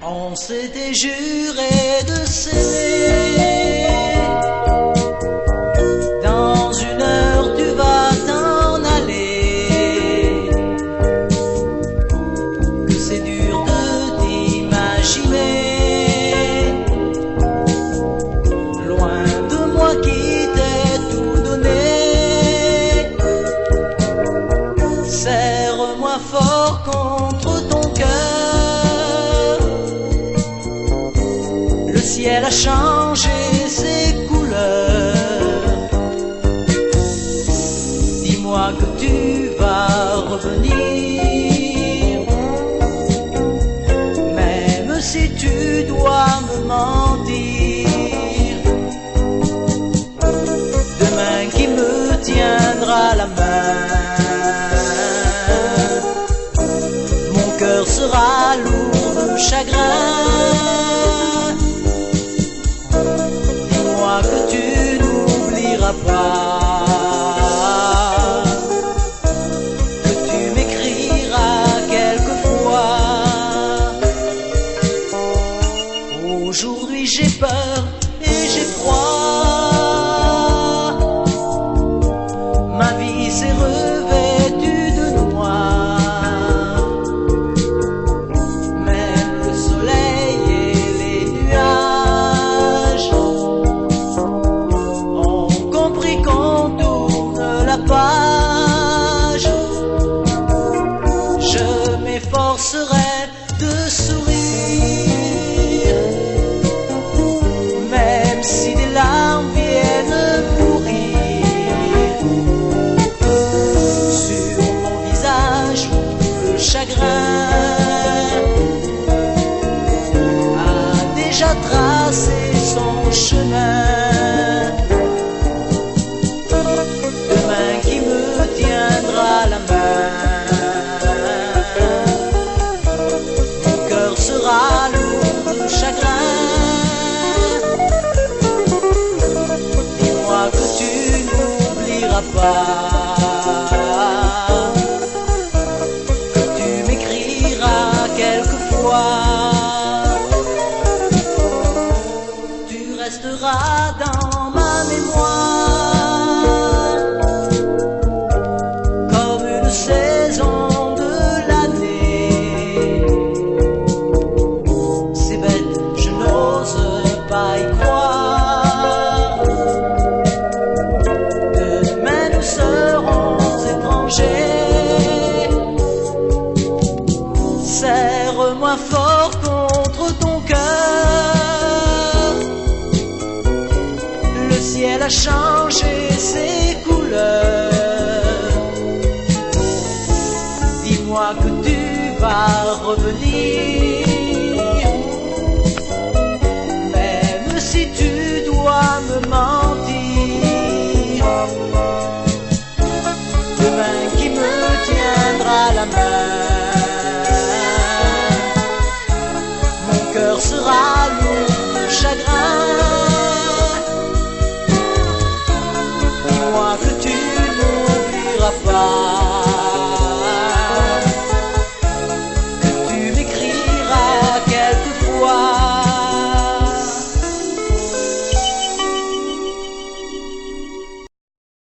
On s'était juré de s'aimer. Dans une heure tu vas t'en aller. Que c'est dur de t'imaginer. Loin de moi qui t'ai tout donné. Serre-moi fort contre ton cœur. Le ciel a changé ses couleurs. Dis-moi que tu vas revenir. Même si tu dois me mentir. Demain qui me tiendra la main. Mon cœur sera lourd de chagrin. Que tu n'oublieras pas, que tu m'écriras quelquefois. Aujourd'hui j'ai peur et j'ai froid. Ma vie s'est revêtue de noir. Même le soleil et les nuages qu'on tourne la page. Je m'efforcerai de sourire, même si des larmes viennent mourir. Sur mon visage, le chagrin a déjà tracé son chemin. La main, mon cœur sera lourd de chagrin. Dis-moi que tu n'oublieras pas, que tu m'écriras quelquefois. Tu resteras dans ma mémoire. Saison de l'année. C'est bête, je n'ose pas y croire. Demain nous serons étrangers. Serre-moi fort contre ton cœur. Le ciel a changé ses couleurs. Dis-moi que tu vas revenir. Même si tu dois me mentir. Demain qui me tiendra la main. Mon cœur sera lourd de chagrin. Dis-moi que tu n'oublieras pas.